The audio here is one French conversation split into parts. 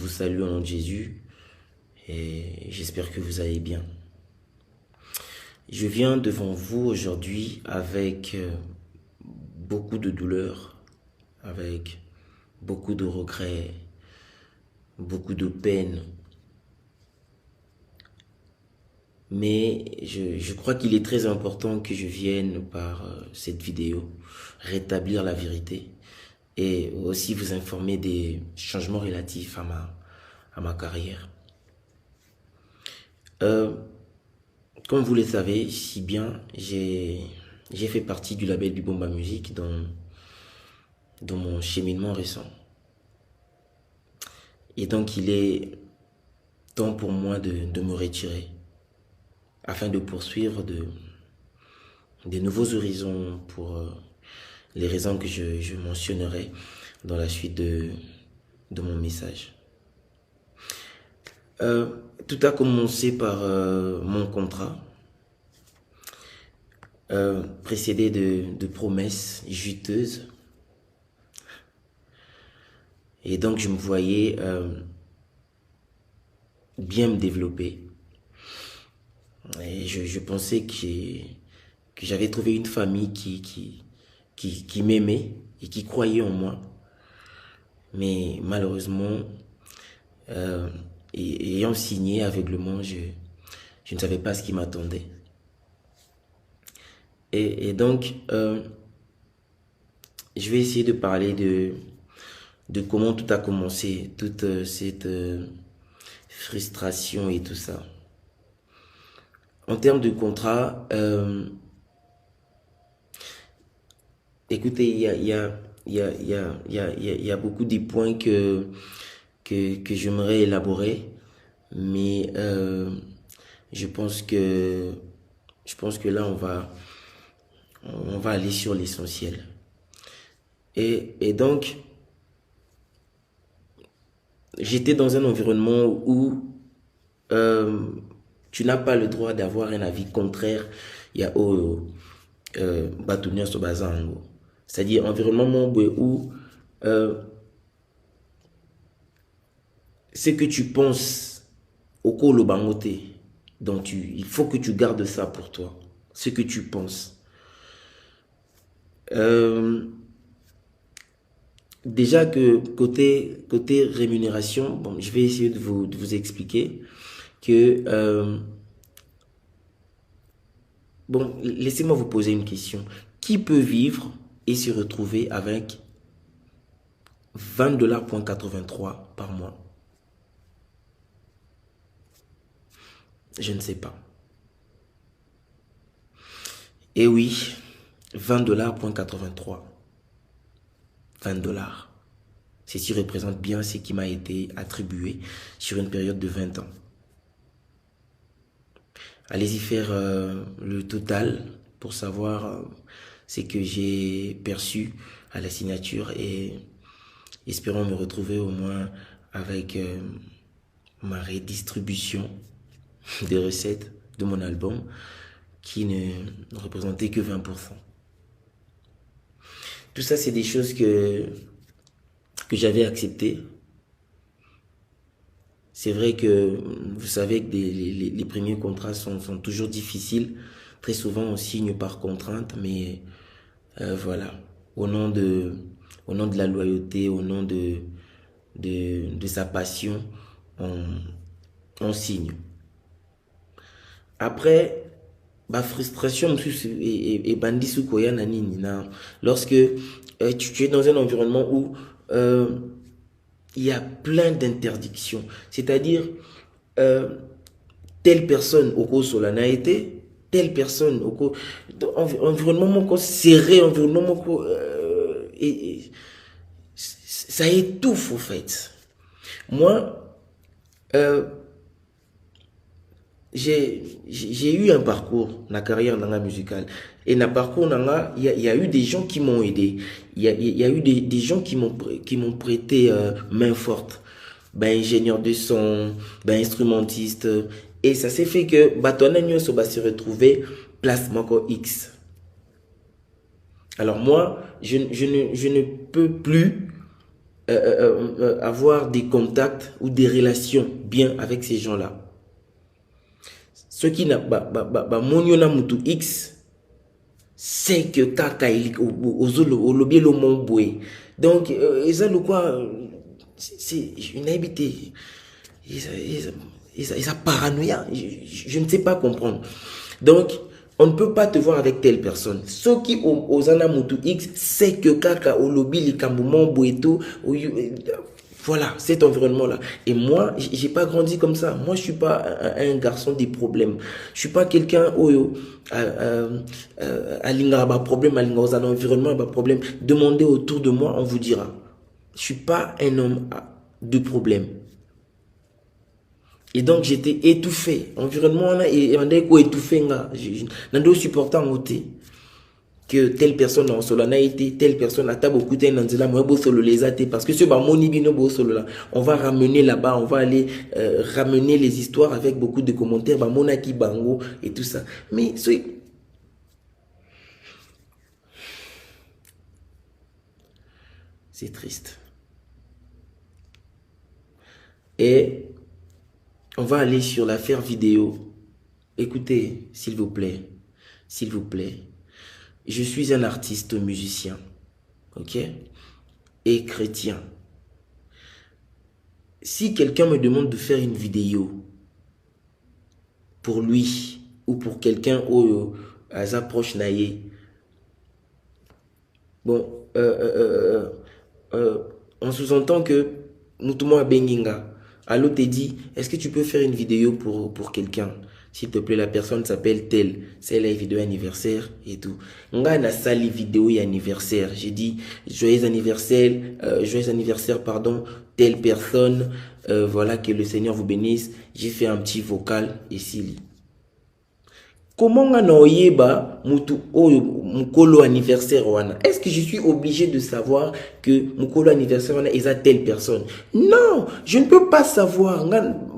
vous salue au nom de Jésus et j'espère que vous allez bien. Je viens devant vous aujourd'hui avec beaucoup de douleur, avec beaucoup de regrets, beaucoup de peine. Mais je crois qu'il est très important que je vienne par cette vidéo rétablir la vérité et aussi vous informer des changements relatifs à ma carrière. Comme vous le savez si bien, j'ai fait partie du label Bibomba Music dans mon cheminement récent. Et donc il est temps pour moi de me retirer afin de poursuivre des nouveaux horizons pour les raisons que je mentionnerai dans la suite de mon message. Tout a commencé par mon contrat, précédé de promesses juteuses. Et donc je me voyais bien me développer. Et je pensais que j'avais trouvé une famille qui m'aimait et qui croyait en moi. Mais malheureusement, ayant signé aveuglement, je ne savais pas ce qui m'attendait. Et donc, je vais essayer de parler de comment tout a commencé, toute cette frustration et tout ça. En termes de contrat, écoutez, il y a beaucoup de points que j'aimerais élaborer, mais je pense que là on va aller sur l'essentiel. Et donc j'étais dans un environnement où tu n'as pas le droit d'avoir un avis contraire. Il y a Batounia Sobazango. C'est-à-dire environnement où ce que tu penses au Kolo Bangote, donc il faut que tu gardes ça pour toi. Ce que tu penses. Déjà que côté rémunération, bon, je vais essayer de vous expliquer que bon, laissez-moi vous poser une question. Qui peut vivre et se retrouver avec 20,83 $ par mois? Je ne sais pas. Et oui, 20,83 $. 20 $. Ceci représente bien ce qui m'a été attribué sur une période de 20 ans. Allez-y faire le total pour savoir ce que j'ai perçu à la signature et espérons me retrouver au moins avec ma redistribution des recettes de mon album qui ne représentait que 20%. Tout ça, c'est des choses que j'avais acceptées. C'est vrai que vous savez que les premiers contrats sont toujours difficiles. Très souvent, on signe par contrainte, mais voilà, au nom de la loyauté, au nom de sa passion, on signe. Après, ma frustration et bandi sukoya nanini na lorsque tu es dans un environnement où il y a plein d'interdictions, c'est-à-dire telle personne au cours solana été, telle personne au cours environnement serré, environnement et ça étouffe au fait. Moi j'ai eu un parcours, la carrière dans la musicale. Et dans le parcours, il y a eu des gens qui m'ont aidé. Il y a eu des gens qui m'ont prêté main forte. Ben, ingénieur de son, ben, instrumentiste. Et ça s'est fait que Batonagno va se retrouver place Moko X. Alors moi, je ne peux plus avoir des contacts ou des relations bien avec ces gens-là. Ce qui n'a pas moniona mutu X, c'est que kaka au lobby le mon boy. Donc, ça le quoi, c'est une habité. Ils a paranoïa. Je ne sais pas comprendre. Donc, on ne peut pas te voir avec telle personne. Ceux qui aux anamutu X, c'est que kaka au lobby les camboumons boeto, voilà, cet environnement-là. Et moi, j'ai pas grandi comme ça. Moi, je suis pas un garçon des problèmes. Je suis pas quelqu'un à l'ingaba problème, à l'ingaba environnement, problème. Demandez autour de moi, on vous dira. Je suis pas un homme de problème. Et donc, j'étais étouffé. Environnement, et on est étouffé. Je ne supporte pas que telle personne en solo n'a été, telle personne a beaucoup de moi solo les athées parce que ce bah mon ibino solo là, on va ramener là-bas, on va aller ramener les histoires avec beaucoup de commentaires, bah monaki bango et tout ça. Mais c'est triste. Et on va aller sur l'affaire vidéo. Écoutez, s'il vous plaît, s'il vous plaît. Je suis un artiste musicien, ok, et chrétien. Si quelqu'un me demande de faire une vidéo pour lui ou pour quelqu'un au approche naïe, bon, on sous-entend que Moutouma Benginga, allô te dit, est-ce que tu peux faire une vidéo pour quelqu'un? S'il te plaît, la personne s'appelle telle. C'est la vidéo anniversaire et tout. Nga na sali vidéo anniversaire. J'ai dit joyeux anniversaire, pardon, telle personne. Voilà, que le Seigneur vous bénisse. J'ai fait un petit vocal ici. Comment on a mutu mukolo anniversaire wana? Est-ce que je suis obligé de savoir que mukolo anniversaire wana est à telle personne? Non, je ne peux pas savoir.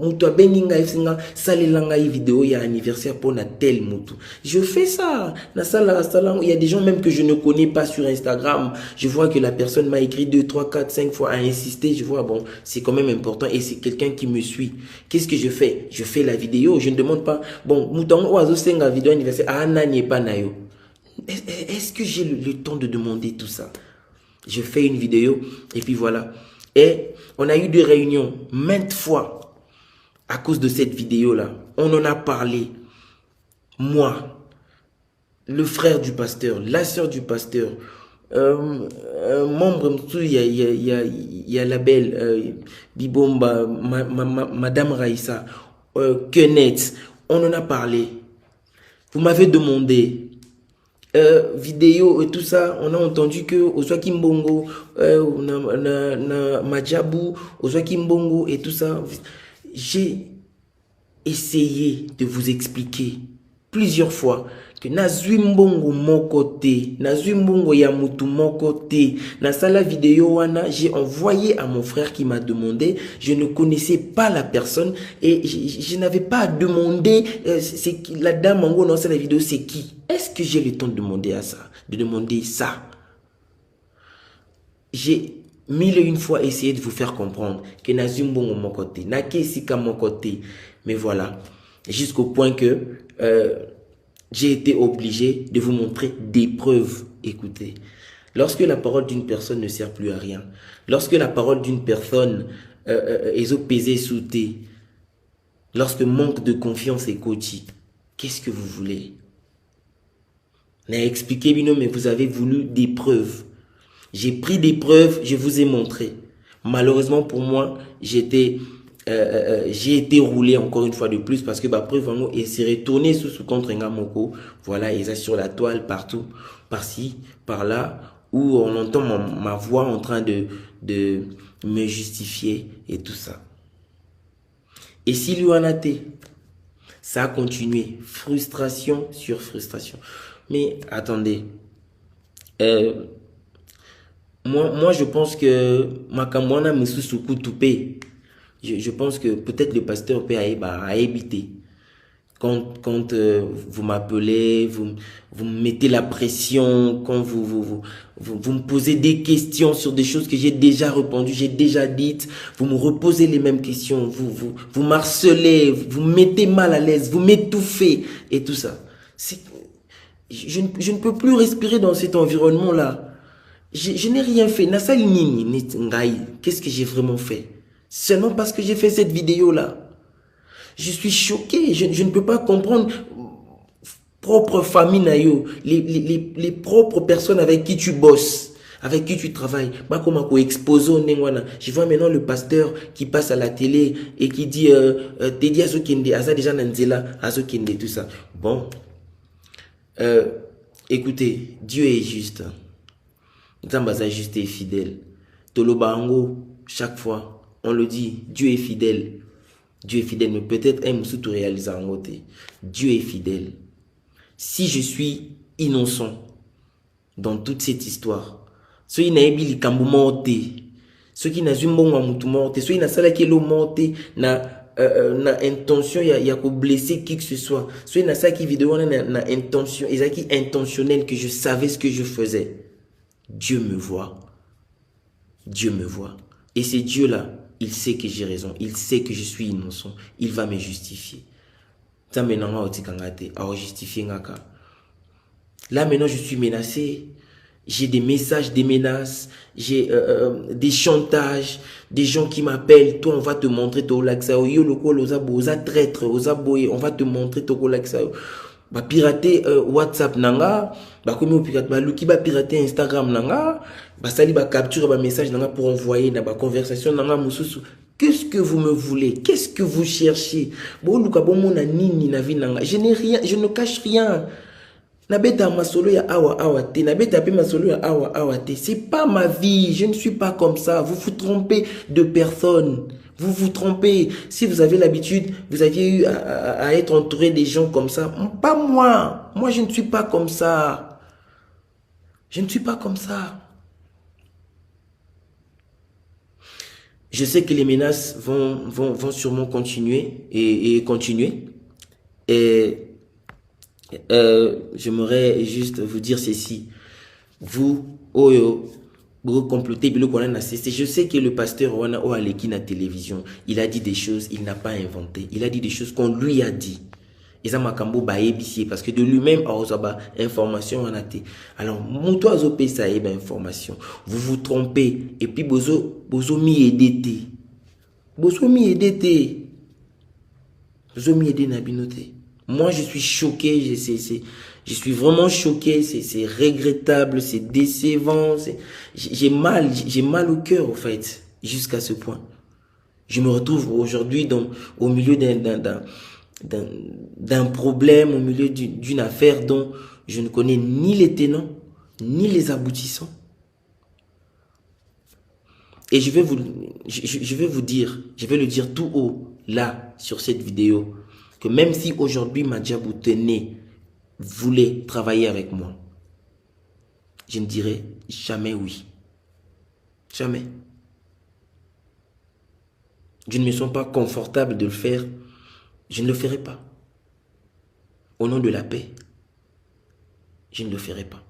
Mutu abenginga esinga salelanga vidéo ya anniversaire pour na tel mutu. Je fais ça. Na sala il y a des gens même que je ne connais pas sur Instagram. Je vois que la personne m'a écrit 2, 3, 4, 5 fois, a insisté. Je vois, bon, c'est quand même important et c'est quelqu'un qui me suit. Qu'est-ce que je fais? Je fais la vidéo. Je ne demande pas, bon, mouton oiseau senga vidéo anniversaire, ah, nani pas nayo. Est-ce que j'ai le temps de demander tout ça? Je fais une vidéo et puis voilà. Et on a eu des réunions maintes fois à cause de cette vidéo-là. On en a parlé. Moi, le frère du pasteur, la sœur du pasteur, membre, il y a la belle Bibomba, Madame Raïssa, Kenneth, on en a parlé. Vous m'avez demandé vidéo et tout ça, on a entendu que Ozwa Kimbongo, Majabu, Ozwa Kimbongo et tout ça. J'ai essayé de vous expliquer plusieurs fois que Nazuimbongo mon côté, Nazuimbongo Yamutu mon côté, na sala vidéo wana, j'ai envoyé à mon frère qui m'a demandé, je ne connaissais pas la personne et je n'avais pas à demander c'est qui la dame en gros dans la vidéo c'est qui. Est-ce que j'ai le temps de demander à ça, de demander ça? J'ai mille et une fois essayé de vous faire comprendre que Nazuimbongo mon côté, Nakesika mon côté, mais voilà, jusqu'au point que j'ai été obligé de vous montrer des preuves. Écoutez, lorsque la parole d'une personne ne sert plus à rien, lorsque la parole d'une personne est pesée sous thé, lorsque manque de confiance est coachée, qu'est-ce que vous voulez? N'a expliqué, mais vous avez voulu des preuves. J'ai pris des preuves, je vous ai montré. Malheureusement pour moi, j'ai été roulé encore une fois de plus parce que ma preuve et s'est retourné sous contre Ngamoko. Voilà, ils sont sur la toile partout, par-ci, par-là, où on entend ma voix en train de me justifier et tout ça. Et si lui en a été, ça a continué, frustration sur frustration. Mais attendez, moi je pense que Makamwana Misusuku Toupé. Je pense que peut-être le pasteur peut a évité. Quand vous m'appelez, vous me mettez la pression, quand vous me posez des questions sur des choses que j'ai déjà répondu, j'ai déjà dites, vous me reposez les mêmes questions, vous m'harcelez, vous me mettez mal à l'aise, vous m'étouffez et tout ça. Je ne peux plus respirer dans cet environnement-là. Je n'ai rien fait. Qu'est-ce que j'ai vraiment fait? Seulement parce que j'ai fait cette vidéo-là. Je suis choqué, je ne peux pas comprendre propre famille nayo, les propres personnes avec qui tu bosses, avec qui tu travailles. Je vois maintenant le pasteur qui passe à la télé et qui dit Tedi Azokende, Aza déjà Nanzela, Azokende, tout ça. Bon, écoutez, Dieu est juste. Nzambaza juste et fidèle. Tolobango, chaque fois, on le dit, Dieu est fidèle. Dieu est fidèle, mais peut-être un moussou tout réalisé en côté. Dieu est fidèle. Si je suis innocent dans toute cette histoire, ceux qui n'ont pas eu kambu morté, ceux qui n'ont pas eu morté, ceux qui n'ont pas eu morté, na intention ya ko blesser qui que ce soit, ceux qui n'ont pas eu vidéo na intention, ils qui intentionnel que je savais ce que je faisais. Dieu me voit. Dieu me voit. Et c'est Dieu-là, il sait que j'ai raison. Il sait que je suis innocent. Il va me justifier. Là, maintenant, je suis menacé. J'ai des messages, des menaces. J'ai des chantages. Des gens qui m'appellent. Toi, on va te montrer ton laxao. Yo, loko, oza traître, oza boye. On va te montrer ton laxao. Ba pirater WhatsApp nanga. Ba komi o pirate. Ba luki ba pirater Instagram nanga. Basali ba capture ba message nanga pour envoyer na ba conversation nanga mususu. Qu'est-ce que vous me voulez? Qu'est-ce que vous cherchez? Bon luka bon mona nini na vie nanga. Je n'ai rien, je ne cache rien. Nabeta masolo ya awa te, nabeta pe masolo ya awa te. C'est pas ma vie, je ne suis pas comme ça. Vous vous trompez de personne. Vous vous trompez. Si vous avez l'habitude, vous aviez eu à être entouré des gens comme ça. Pas moi. Moi, je ne suis pas comme ça. Je ne suis pas comme ça. Je sais que les menaces vont sûrement continuer et continuer. Et j'aimerais juste vous dire ceci. Vous, vous complotez, je sais que le pasteur Wana Oaleki na télévision, il a dit des choses, il n'a pas inventé. Il a dit des choses qu'on lui a dit. Et ça m'a cambo parce que de lui-même a information en athée. Alors, mon oiseau paye ça information. Vous vous trompez. Et puis, bozo mi edete. Bozo mi edete. Bozo mi edete nabinote. Moi, je suis choqué. Je suis vraiment choqué. C'est regrettable. C'est décevant. J'ai mal au cœur, en fait. Jusqu'à ce point. Je me retrouve aujourd'hui au milieu d'un problème, au milieu d'une affaire dont je ne connais ni les tenants, ni les aboutissants. Et je vais vous dire, je vais le dire tout haut, là, sur cette vidéo, que même si aujourd'hui Madjabou Tené voulait travailler avec moi, je ne dirai jamais oui. Jamais. Je ne me sens pas confortable de le faire. Je ne le ferai pas. Au nom de la paix, je ne le ferai pas.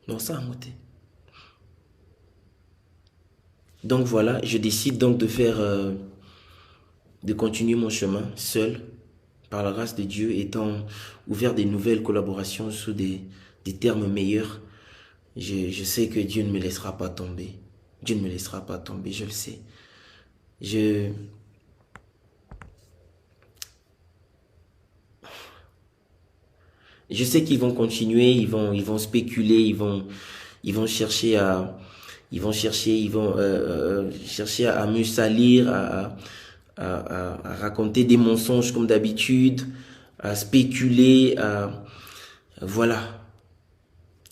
Non, ça a monté. Donc voilà, je décide donc de faire, de continuer mon chemin seul, par la grâce de Dieu, étant ouvert des nouvelles collaborations sous des termes meilleurs. Je sais que Dieu ne me laissera pas tomber. Dieu ne me laissera pas tomber, je le sais. Je sais qu'ils vont continuer, ils vont spéculer, ils vont chercher à me salir, à raconter des mensonges comme d'habitude, à spéculer, voilà.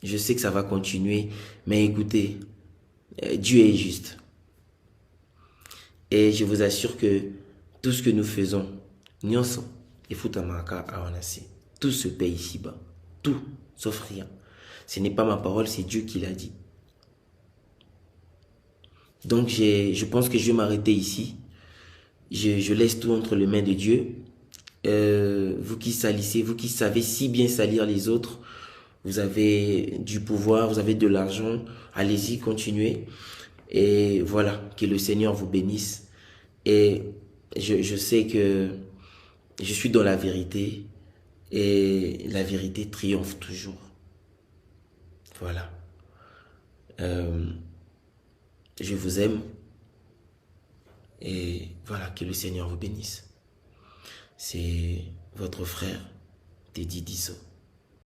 Je sais que ça va continuer, mais écoutez, Dieu est juste. Et je vous assure que tout ce que nous faisons, nyonso, et futamaka awanasi. Tout se paye ici-bas. Tout, sauf rien. Ce n'est pas ma parole, c'est Dieu qui l'a dit. Donc, je pense que je vais m'arrêter ici. Je laisse tout entre les mains de Dieu. vous qui salissez, vous qui savez si bien salir les autres, vous avez du pouvoir, vous avez de l'argent, allez-y, continuez. Et voilà, que le Seigneur vous bénisse. Et je sais que je suis dans la vérité et la vérité triomphe toujours. Voilà. Euh, je vous aime et voilà, que le Seigneur vous bénisse. C'est votre frère, Teddy Disso.